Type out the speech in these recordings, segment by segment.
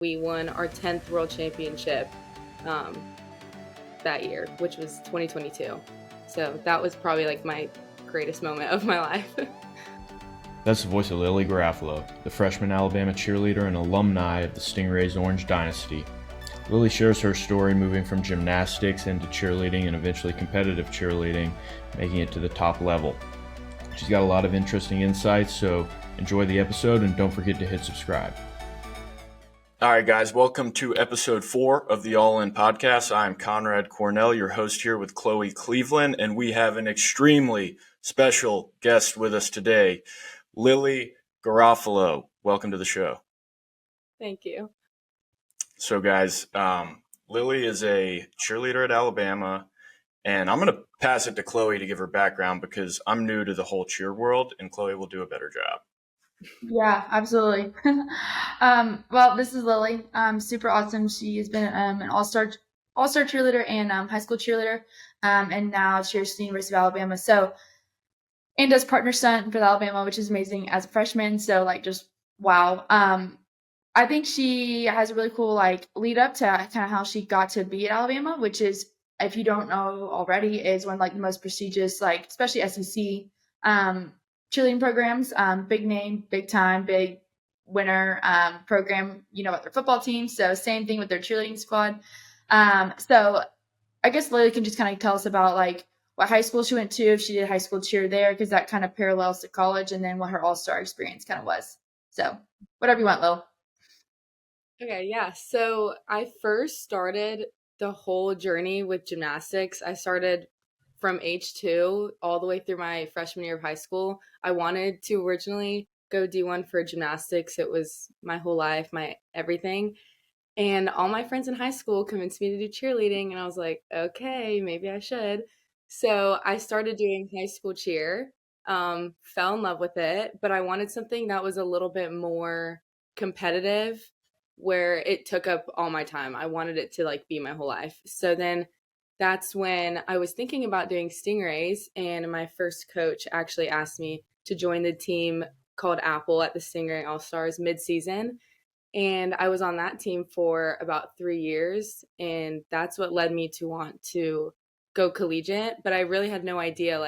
we won our 10th World Championship that year, which was 2022. So that was probably like my greatest moment of my life. That's the voice of Lily Garofalo, the freshman Alabama cheerleader and alumni of the Stingrays Orange Dynasty. Lily shares her story moving from gymnastics into cheerleading and eventually competitive cheerleading, making it to the top level. She's got a lot of interesting insights, so enjoy the episode and don't forget to hit subscribe. All right, guys, welcome to episode 4 of the All In Podcast. I'm Conrad Cornell, your host here with Chloe Cleveland, and we have an extremely special guest with us today, Lily Garofalo. Welcome to the show. Thank you. So, guys, Lily is a cheerleader at Alabama, and I'm going to pass it to Chloe to give her background because I'm new to the whole cheer world, and Chloe will do a better job. Yeah, absolutely. Well, this is Lily. Super awesome. She has been an all-star cheerleader and high school cheerleader, and now cheers to the University of Alabama. So, and does partner stunt for Alabama, which is amazing as a freshman. So, like, just wow. I think she has a really cool lead up to kind of how she got to be at Alabama, which is, if you don't know already, is one of the most prestigious, especially SEC cheerleading programs. Big name, big time, big winner program. You know about their football team, so same thing with their cheerleading squad. So I guess Lily can just kind of tell us about what high school she went to, if she did high school cheer there, because that kind of parallels to college, and then what her all-star experience kind of was. So whatever you want, Lil. Okay, yeah. So I first started the whole journey with gymnastics. I started from age 2 all the way through my freshman year of high school. I wanted to originally go D1 for gymnastics. It was my whole life, my everything. And all my friends in high school convinced me to do cheerleading. And I was like, okay, maybe I should. So I started doing high school cheer, fell in love with it, but I wanted something that was a little bit more competitive where it took up all my time. I wanted it to be my whole life. So then that's when I was thinking about doing Stingrays, and my first coach actually asked me to join the team called Apple at the Stingray All-Stars mid-season. And I was on that team for about 3 years, and that's what led me to want to go collegiate. But I really had no idea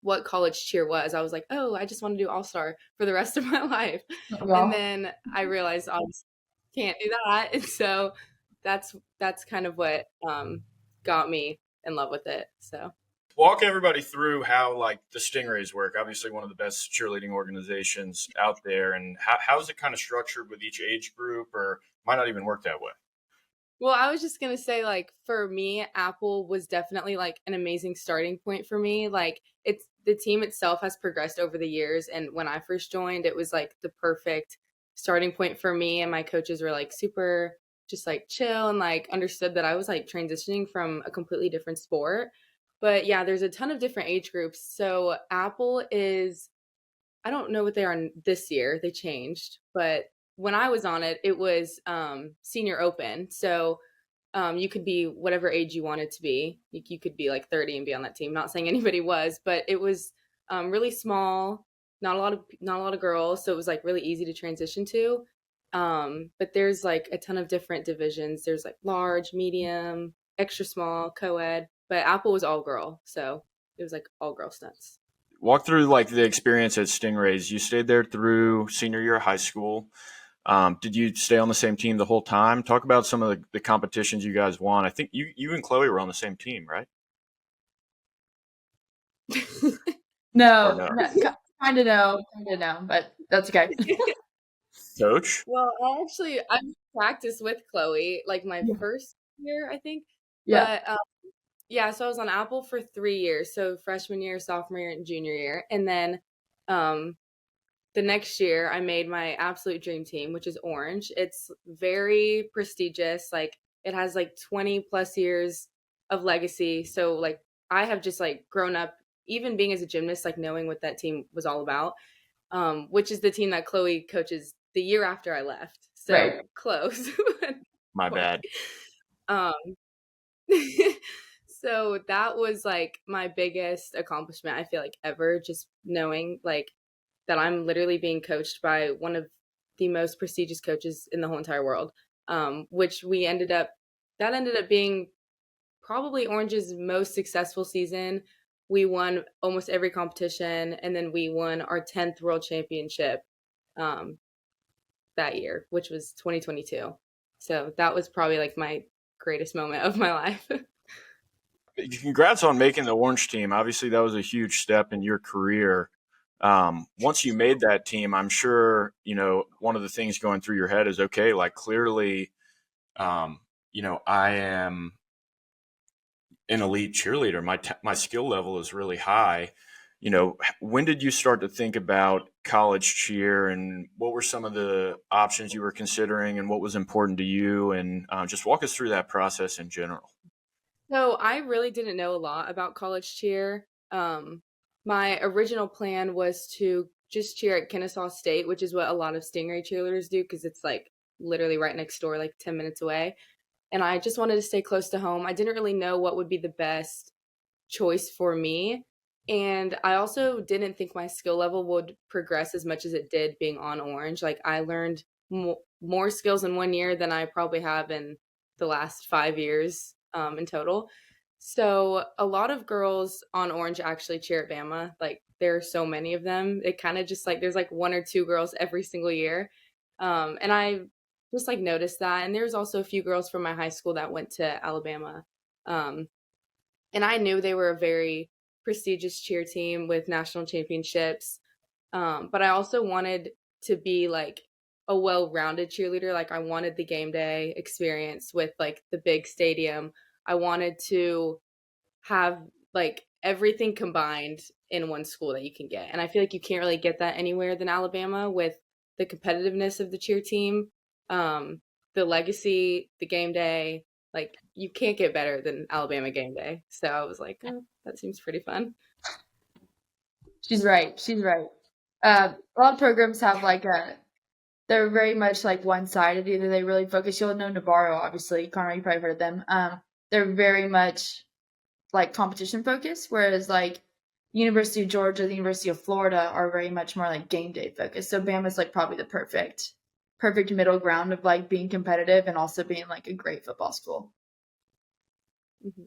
what college cheer was. I was like, oh, I just want to do All-Star for the rest of my life. Wow. And then I realized obviously can't do that. And so that's kind of what got me in love with it. So Walk everybody through how the Stingrays work. Obviously one of the best cheerleading organizations out there, and how is it kind of structured with each age group, or might not even work that way? Well, I was just going to say, for me, Apple was definitely an amazing starting point for me. It's the team itself has progressed over the years. And when I first joined, it was the perfect starting point for me. And my coaches were super just chill and understood that I was transitioning from a completely different sport. But yeah, there's a ton of different age groups. So Apple is, I don't know what they are this year. They changed, but when I was on it, it was senior open. So you could be whatever age you wanted to be. You could be 30 and be on that team. Not saying anybody was, but it was really small. Not a lot of girls, so it was really easy to transition to. But there's a ton of different divisions. There's large, medium, extra small, co-ed. But Apple was all girl, so it was all girl stunts. Walk through the experience at Stingrays. You stayed there through senior year of high school. Did you stay on the same team the whole time? Talk about some of the competitions you guys won. I think you and Chloe were on the same team, right? No, kind of no, but that's okay. Coach? Well, I practiced with Chloe my first year, I think. Yeah. But yeah, so I was on Apple for 3 years. So freshman year, sophomore year, and junior year. And then the next year I made my absolute dream team, which is Orange. It's very prestigious. It has 20 plus years of legacy. So I have just grown up, even being as a gymnast, knowing what that team was all about, which is the team that Chloe coaches the year after I left. So Right. Close. My bad. So that was my biggest accomplishment, I feel ever, just knowing that I'm literally being coached by one of the most prestigious coaches in the whole entire world, which that ended up being probably Orange's most successful season. We won almost every competition, and then we won our 10th World Championship um, that year, which was 2022. So that was probably like my greatest moment of my life. Congrats on making the Orange team. Obviously, that was a huge step in your career. Once you made that team, I'm sure, one of the things going through your head is, okay, like clearly, I am an elite cheerleader. My skill level is really high. When did you start to think about college cheer, and what were some of the options you were considering, and what was important to you? And just walk us through that process in general. So I really didn't know a lot about college cheer. My original plan was to just cheer at Kennesaw State, which is what a lot of Stingray cheerleaders do because it's like literally right next door, like 10 minutes away. And I just wanted to stay close to home. I didn't really know what would be the best choice for me. And I also didn't think my skill level would progress as much as it did being on Orange. Like I learned more skills in 1 year than I probably have in the last 5 years in total. So a lot of girls on Orange actually cheer at Bama. Like there are so many of them. It kind of just like there's like one or two girls every single year. And I just like noticed that. And there's also a few girls from my high school that went to Alabama. Um, and I knew they were a very prestigious cheer team with national championships. But I also wanted to be like a well-rounded cheerleader. Like I wanted the game day experience with like the big stadium. I wanted to have like everything combined in one school that you can get. And I feel like you can't really get that anywhere than Alabama with the competitiveness of the cheer team, the legacy, the game day. Like you can't get better than Alabama game day. So I was like, oh, that seems pretty fun. She's right. She's right. A lot of programs have like they're very much like one sided. Either they really focus. You'll know Navarro, obviously. Connor, you probably heard of them. They're very much like competition focused, whereas like University of Georgia, the University of Florida are very much more like game day focused. So Bama's like probably the perfect middle ground of like being competitive and also being like a great football school. Mm-hmm.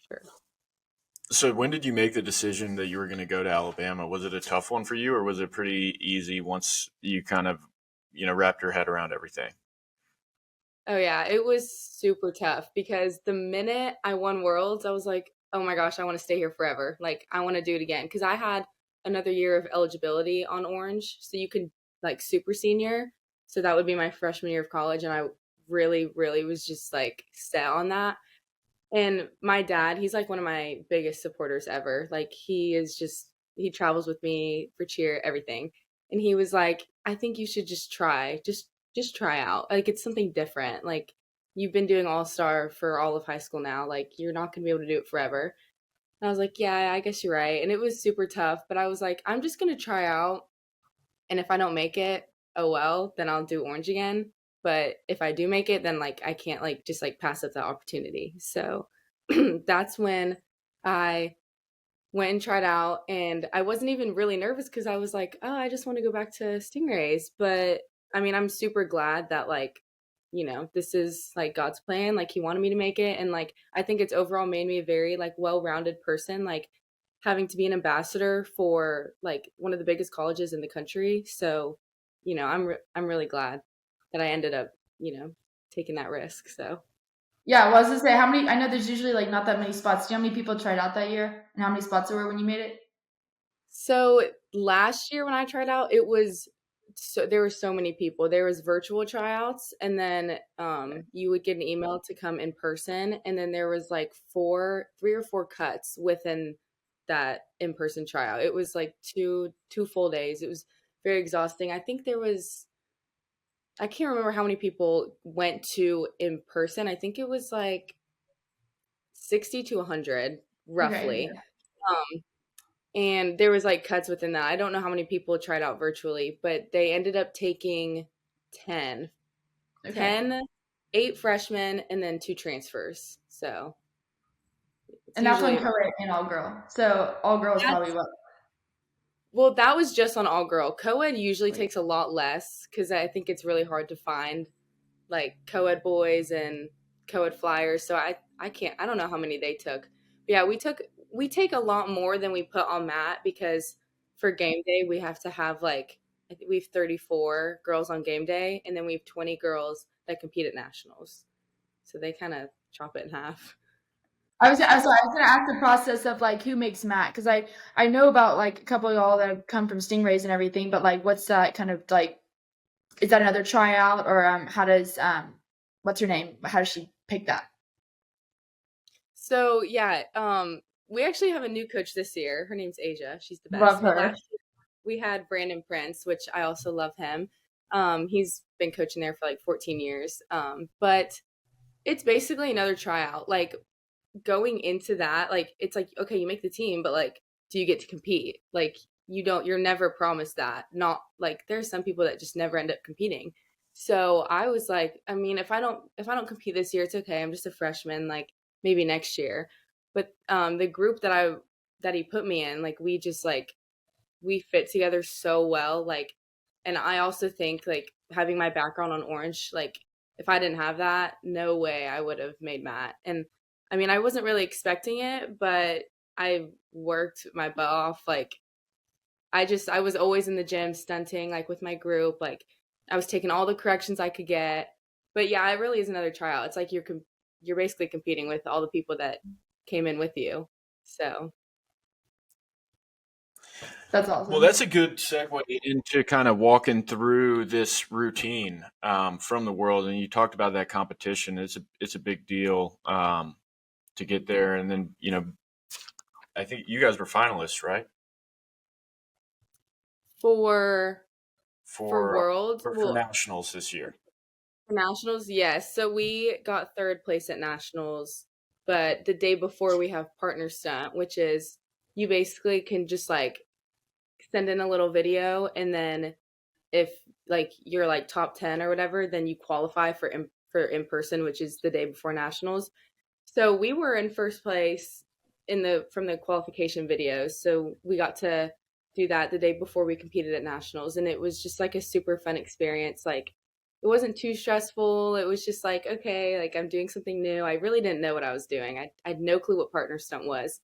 Sure. So when did you make the decision that you were going to go to Alabama? Was it a tough one for you, or was it pretty easy once you kind of, wrapped your head around everything? Oh yeah, it was super tough because the minute I won Worlds, I was like, "Oh my gosh, I want to stay here forever. Like I want to do it again." Because I had another year of eligibility on Orange, so you can like super senior. So that would be my freshman year of college, and I really, really was just like set on that. And my dad, he's like one of my biggest supporters ever. Like he travels with me for cheer, everything. And he was like, I think you should just try. Just try out. Like it's something different. Like you've been doing all star for all of high school now. Like you're not gonna be able to do it forever. And I was like, yeah, I guess you're right. And it was super tough, but I was like, I'm just gonna try out. And if I don't make it, oh well, then I'll do orange again. But if I do make it, then like I can't like just like pass up that opportunity. So that's when I went and tried out, and I wasn't even really nervous because I was like, oh, I just want to go back to Stingrays. But I mean, I'm super glad that like, this is like God's plan. Like he wanted me to make it. And like I think it's overall made me a very like well-rounded person, like having to be an ambassador for like one of the biggest colleges in the country. So, I'm really glad that I ended up, taking that risk. So Yeah, well, I was gonna say how many. I know there's usually like not that many spots. Do you know how many people tried out that year, and how many spots there were when you made it? So last year when I tried out, there were so many people. There was virtual tryouts, and then you would get an email to come in person, and then there was like 3 or 4 cuts within that in person tryout. It was like two full days. It was very exhausting. I can't remember how many people went to in person. I think it was like 60 to 100 Okay, roughly. And there was like cuts within that. I don't know how many people tried out virtually, but they ended up taking 10, okay, 10, 8 freshmen, and then 2 transfers. So it's and that's on usually co-ed and all girl. So all girls probably that's what? Well, that was just on all girl. Co-ed usually takes a lot less because I think it's really hard to find like co-ed boys and co-ed flyers. So I can't, I don't know how many they took. But yeah, we take a lot more than we put on mat because for game day we have to have like, I think we have 34 girls on game day, and then we have 20 girls that compete at nationals. So they kind of chop it in half. I was gonna ask the process of like who makes mat because I know about like a couple of y'all that have come from Stingrays and everything, but like what's that kind of like? Is that another tryout or how does what's her name? How does she pick that? So yeah, we actually have a new coach this year. Her name's Asia. She's the Love best. But her. last year we had Brandon Prince, which I also love him. He's been coaching there for like 14 years. But it's basically another tryout. Like going into that, like it's like okay, you make the team, but like, do you get to compete? Like you don't. You're never promised that. Not like there's some people that just never end up competing. So I was like, I mean, if I don't compete this year, it's okay. I'm just a freshman. Like maybe next year. But the group that he put me in, like we just like we fit together so well. Like, and I also think like having my background on orange, like if I didn't have that, no way I would have made Matt. And I mean, I wasn't really expecting it, but I worked my butt off. Like I was always in the gym stunting, like with my group. Like I was taking all the corrections I could get. But yeah, it really is another tryout. It's like you're basically competing with all the people that came in with you. So That's Well, awesome. that's a good segue into kind of walking through this routine from the world. And you talked about that competition. It's a big deal to get there. And then I think you guys were finalists, right? for for For world, for well, nationals this year. for nationals, yes. So we got third place at nationals, but the day before we have partner stunt, which is you basically can just like send in a little video, and then if like you're like top 10 or whatever, then you qualify for in person, which is the day before nationals. So we were in first place in the from the qualification videos. So we got to do that the day before we competed at nationals, and it was just like a super fun experience. Like it wasn't too stressful. It was just like okay, like I'm doing something new. I really didn't know what I was doing. I had no clue what partner stunt was.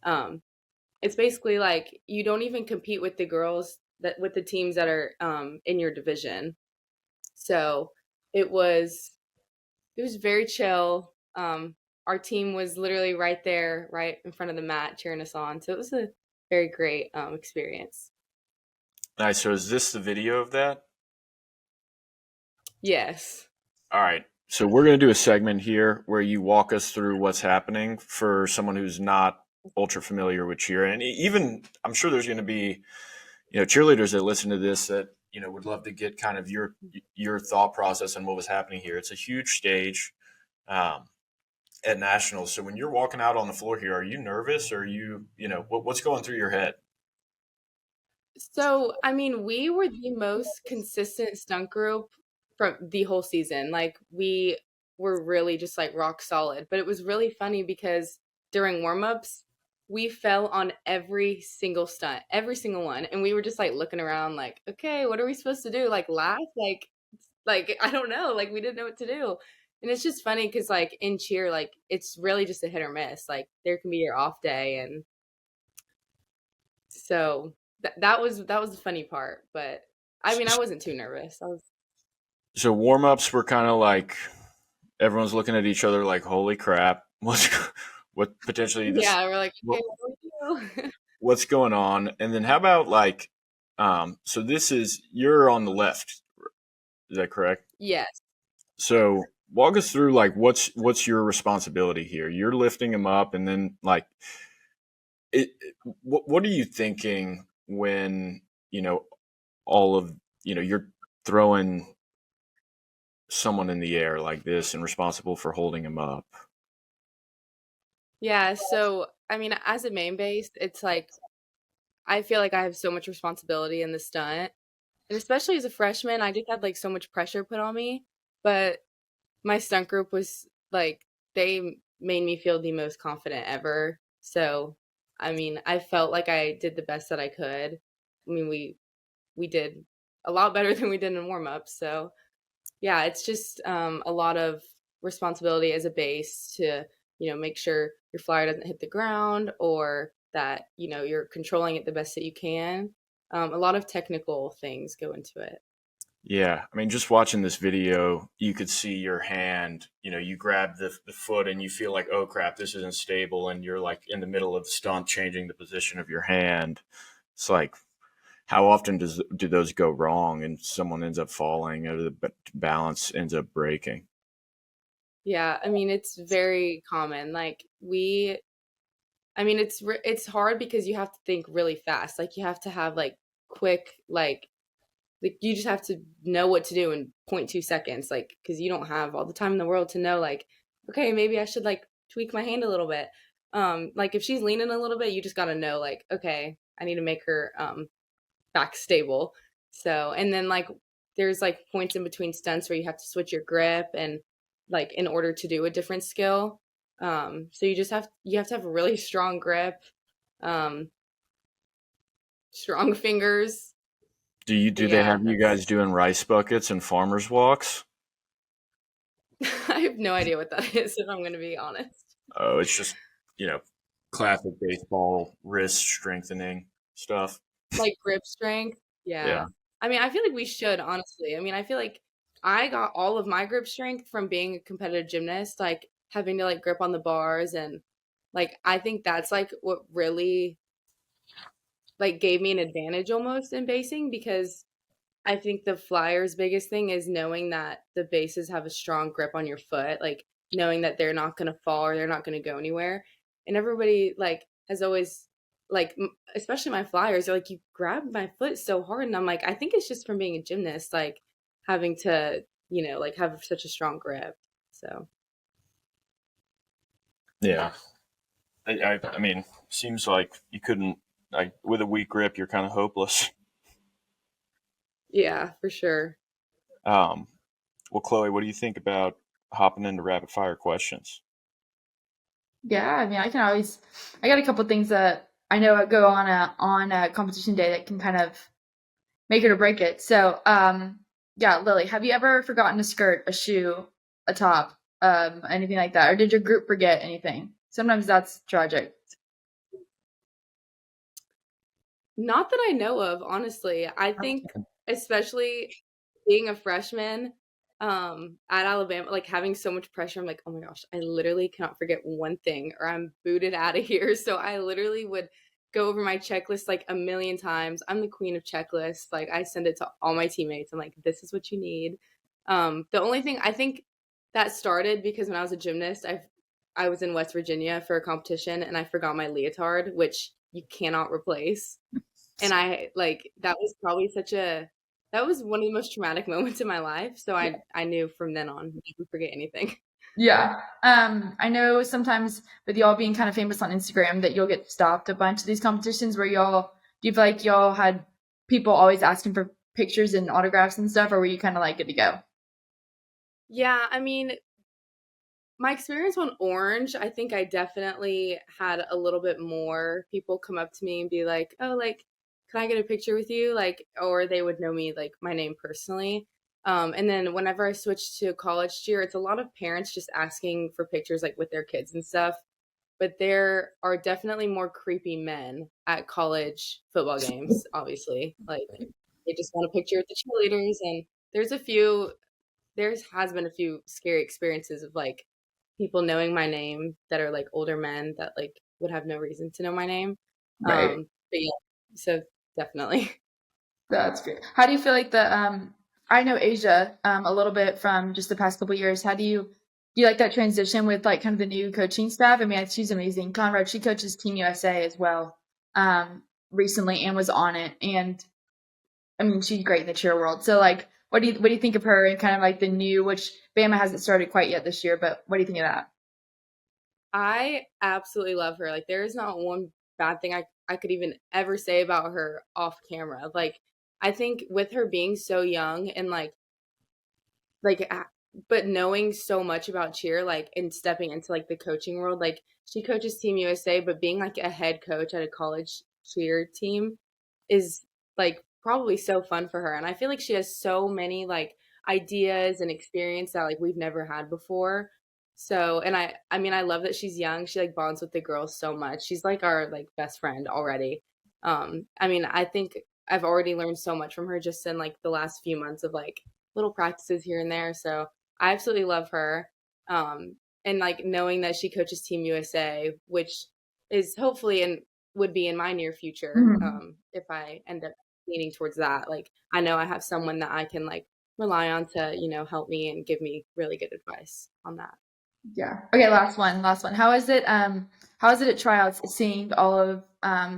Um, it's basically like you don't even compete with the girls that with the teams that are in your division. So it was it was very chill. Our team was literally right there, right in front of the mat, cheering us on. So it was a very great experience. Nice. So is this the video of that? Yes. All right. So we're going to do a segment here where you walk us through what's happening for someone who's not ultra familiar with cheer. And even I'm sure there's going to be, cheerleaders that listen to this that, would love to get kind of your thought process on what was happening here. It's a huge stage um, at nationals. So when you're walking out on the floor here, are you nervous or are you, what's going through your head? So, I mean, we were the most consistent stunt group from the whole season. Like, we were really just like rock solid. But it was really funny because during warm-ups, we fell on every single stunt, every single one. And we were just like looking around, like, okay, what are we supposed to do? Like, laugh? Like, I don't know. Like, we didn't know what to do. And it's just funny because, like, in cheer, like, it's really just a hit or miss. Like, there can be your off day. And so that was the funny part, but I mean, I wasn't too nervous. I was So warm ups were kind of like everyone's looking at each other like, holy crap, what potentially this, yeah, we're like, what, okay, what do we do? what's going on? And then how about like, so this is, you're on the left, is that correct? Yes. So walk us through like what's your responsibility here? You're lifting them up, and then like what are you thinking when all of you're throwing someone in the air like this and responsible for holding him up? Yeah, so I mean, as a main base, it's like I feel like I have so much responsibility in the stunt. And especially as a freshman, I just had like so much pressure put on me. But my stunt group was like they made me feel the most confident ever. So, I mean, I felt like I did the best that I could. I mean, we did a lot better than we did in warm up. So yeah, it's just a lot of responsibility as a base to, make sure your flyer doesn't hit the ground or that, you're controlling it the best that you can. A lot of technical things go into it. Yeah, I mean, just watching this video, you could see your hand. You grab the foot and you feel like, oh crap, this isn't stable, and you're like in the middle of the stunt, changing the position of your hand. It's like, how often do those go wrong, and someone ends up falling, or the balance ends up breaking? Yeah, I mean, it's very common. I mean, it's hard because you have to think really fast. Like you have to have like quick, like you just have to know what to do in 0.2 seconds, like because you don't have all the time in the world to know, like, okay, maybe I should like tweak my hand a little bit. Like if she's leaning a little bit, you just got to know, like, okay, I need to make her back stable. So, and then like there's like points in between stunts where you have to switch your grip and like in order to do a different skill. So you have to have a really strong grip, um, strong fingers. Do they Yeah, have you guys doing rice buckets and farmers walks? I have no idea what that is, if I'm going to be honest. Oh, it's just, you know, classic baseball wrist strengthening stuff. Like grip strength. Yeah. Yeah. I mean, I feel like we should, honestly. I mean, I feel like I got all of my grip strength from being a competitive gymnast, like having to like grip on the bars, and like I think that's like what really like gave me an advantage almost in basing, because I think the flyer's biggest thing is knowing that the bases have a strong grip on your foot, like knowing that they're not going to fall or they're not going to go anywhere. And everybody like has always like, especially my flyers, are like, you grab my foot so hard, and I'm like, I think it's just from being a gymnast, like having to, like have such a strong grip. So Yeah. I mean, seems like you couldn't, like, with a weak grip, you're kind of hopeless. yeah, for sure. Um, well, Chloe, what do you think about hopping into rapid fire questions? Yeah, I mean, I got a couple things that I know go on a competition day that can kind of make it or break it. So, yeah, Lily, have you ever forgotten a skirt, a shoe, a top, anything like that, or did your group forget anything? Sometimes that's tragic. Not that I know of, honestly. I think especially being a freshman at Alabama, like having so much pressure, I'm like, oh my gosh, I literally cannot forget one thing or I'm booted out of here. So I literally would go over my checklist like a million times. I'm the queen of checklists. Like I send it to all my teammates. I'm like, this is what you need. The only thing I think that started because when I was a gymnast, I was in West Virginia for a competition and I forgot my leotard, which you cannot replace. And I like that was probably that was one of the most traumatic moments in my life. So I knew from then on never forget anything. Yeah. I know sometimes with y'all being kind of famous on Instagram that you'll get stopped a bunch of these competitions where do you feel like y'all had people always asking for pictures and autographs and stuff, or were you kind of like good to go? Yeah, I mean, my experience on Orange, I think I definitely had a little bit more people come up to me and be like, "Oh, like, can I get a picture with you?" Like, or they would know me, like my name personally. And then whenever I switched to college cheer, it's a lot of parents just asking for pictures like with their kids and stuff. But there are definitely more creepy men at college football games, obviously. Like they just want a picture with the cheerleaders, and there's a few there's has been a few scary experiences of like people knowing my name that are like older men that like would have no reason to know my name. Right. But yeah, so definitely. That's great. How do you feel like I know Asia a little bit from just the past couple years. Do you like that transition with like kind of the new coaching staff? I mean, she's amazing. Conrad, she coaches Team USA as well recently and was on it. And I mean, she's great in the cheer world. So like, what do you think of her and kind of like the new, which Bama hasn't started quite yet this year, but what do you think of that? I absolutely love her. Like there is not one bad thing I could even ever say about her off camera. Like I think with her being so young and like but knowing so much about cheer, like and stepping into like the coaching world, like she coaches Team USA, but being like a head coach at a college cheer team is like probably so fun for her. And I feel like she has so many like ideas and experience that like we've never had before. So, and I mean, I love that she's young. She like bonds with the girls so much. She's like our like best friend already. I mean, I think I've already learned so much from her just in like the last few months of like little practices here and there. So I absolutely love her. And like knowing that she coaches Team USA, which is hopefully and would be in my near future, Mhm. if I end up leaning towards that. Like I know I have someone that I can like rely on to, help me and give me really good advice on that. Yeah. Okay, last one, last one. How is it at tryouts seeing all of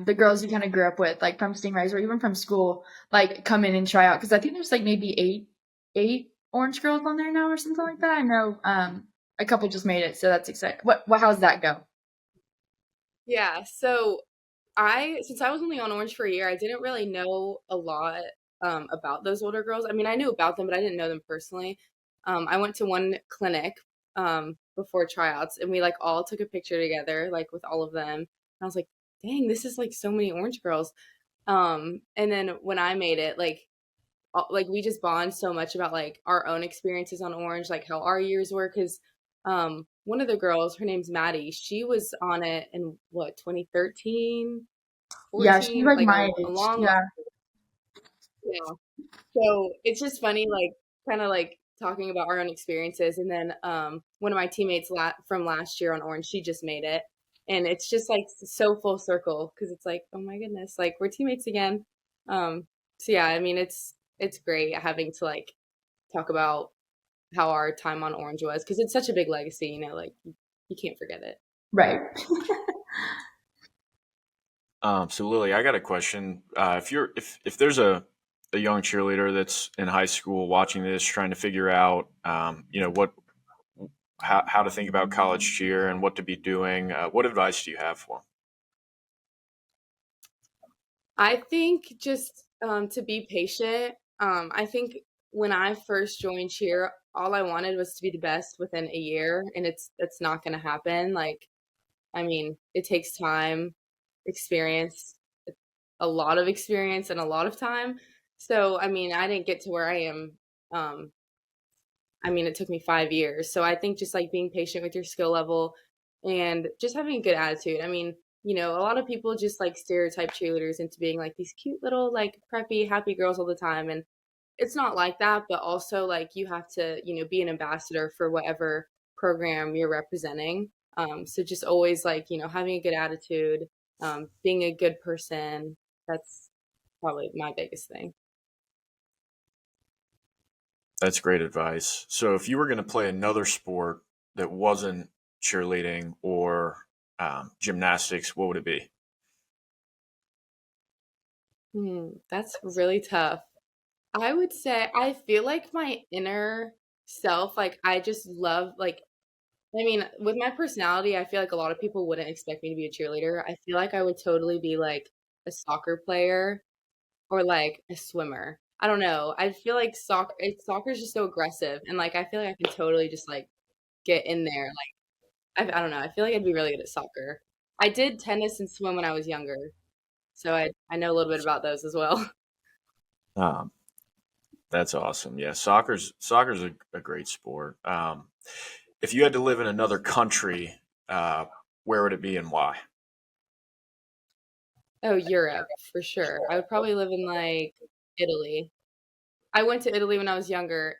the girls you kind of grew up with, like from Stingrays or even from school, like come in and try out? Because I think there's like maybe eight orange girls on there now or something like that. I know a couple just made it, so that's exciting. What how's that go? Yeah, so since I was only on Orange for a year, I didn't really know a lot about those older girls. I mean, I knew about them, but I didn't know them personally. I went to one clinic before tryouts, and we like all took a picture together, like with all of them. And I was like, "Dang, this is like so many Orange girls." And then when I made it, like we just bond so much about like our own experiences on Orange, like how our years were. Because one of the girls, her name's Maddie, she was on it in what 2013, Yeah, she's 14, like like my a age. long, long, Yeah. yeah. So it's just funny, like kind of like talking about our own experiences. And then one of my teammates from last year on Orange, she just made it, and it's just like so full circle because it's like, oh my goodness, like we're teammates again. So yeah, I mean it's great having to like talk about how our time on Orange was because it's such a big legacy, like you can't forget it. Right. So Lily, I got a question. If there's a young cheerleader that's in high school watching this, trying to figure out, what how to think about college cheer and what to be doing, what advice do you have for them? I think just to be patient. I think when I first joined cheer, all I wanted was to be the best within a year, and it's not going to happen. Like, I mean, it takes time, experience, a lot of experience, and a lot of time. So, I mean, I didn't get to where I am. Um, I mean, it took me 5 years. So I think just like being patient with your skill level and just having a good attitude. I mean, a lot of people just like stereotype cheerleaders into being like these cute little, like preppy, happy girls all the time. And it's not like that, but also like you have to, be an ambassador for whatever program you're representing. So just always like, having a good attitude, being a good person. That's probably my biggest thing. That's great advice. So if you were going to play another sport that wasn't cheerleading or gymnastics, what would it be? That's really tough. I would say I feel like my inner self, like I just love like I mean, with my personality, I feel like a lot of people wouldn't expect me to be a cheerleader. I feel like I would totally be like a soccer player or like a swimmer. I don't know. I feel like soccer is just so aggressive and like I feel like I can totally just like get in there. Like I don't know. I feel like I'd be really good at soccer. I did tennis and swim when I was younger, so I know a little bit about those as well. Um, that's awesome. Yeah, soccer's a great sport. If you had to live in another country, where would it be and why? Oh, Europe for sure. I would probably live in like Italy. I went to Italy when I was younger.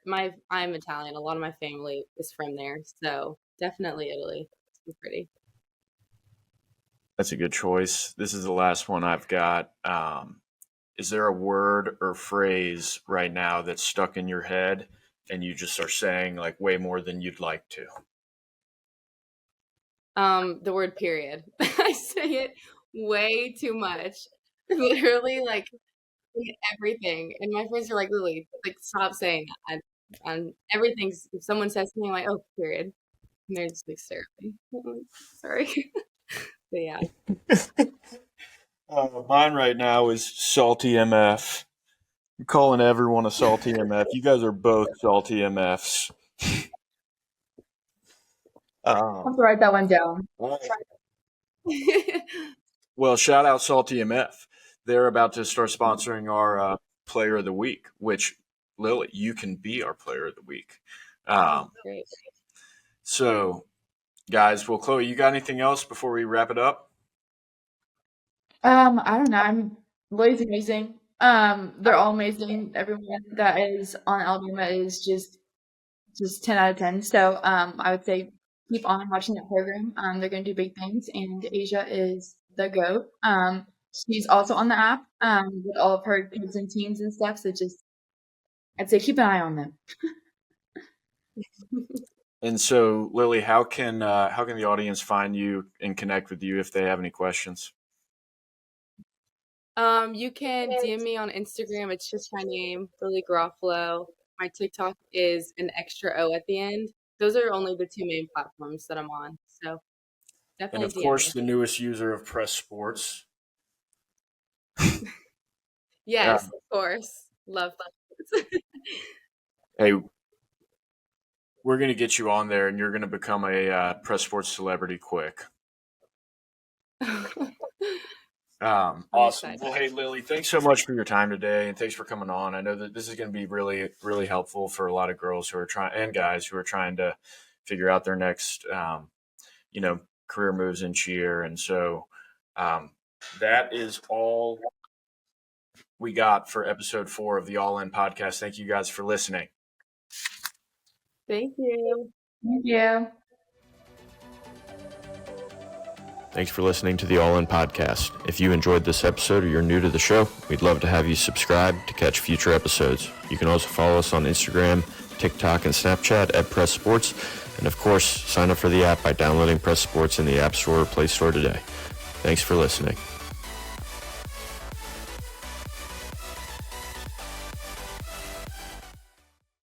I'm Italian. A lot of my family is from there, so definitely Italy. It's pretty. That's a good choice. This is the last one I've got. Is there a word or phrase right now that's stuck in your head and you just are saying like way more than you'd like to? The word period. I say it way too much. Literally, like in everything. And my friends are like, Lily, like stop saying that. And everything's if someone says something, I'm like, oh, period. And they're just like stare at me. I'm like, sorry. But yeah. Mine right now is salty MF. I'm calling everyone a salty MF. You guys are both salty MFs. I'll have Um, to write that one down. well, shout out salty MF. they're about to start sponsoring our Player of the Week, which, Lily, you can be our Player of the Week. Great. So, guys, well, Chloe, you got anything else before we wrap it up? I don't know. Lily's amazing. They're all amazing. Everyone that is on Alabama is just 10 out of 10. So, I would say keep on watching that program. They're going to do big things, and Asia is the GOAT. She's also on the app, with all of her kids and teams and stuff. So I'd say keep an eye on them. And so, Lily, how can the audience find you and connect with you if they have any questions? You can DM me on Instagram. It's just my name, Lily Garofalo. My TikTok is an extra O at the end. Those are only the two main platforms that I'm on. So And definitely of DM course, me. the newest user of Press Sports. Yes, of course. Love that. Hey, we're going to get you on there, and you're going to become a Press Sports celebrity quick. Awesome. excited. Well, hey, Lily, thanks so much for your time today, and thanks for coming on. I know that this is going to be really, really helpful for a lot of girls who are trying and guys who are trying to figure out their next, career moves in cheer. And so that is all we got for episode 4 of the All In podcast. Thank you guys for listening. Thank you. Thank you. Thanks for listening to the All In podcast. If you enjoyed this episode or you're new to the show, we'd love to have you subscribe to catch future episodes. You can also follow us on Instagram, TikTok, and Snapchat at Press Sports. And of course, sign up for the app by downloading Press Sports in the App Store or Play Store today. Thanks for listening.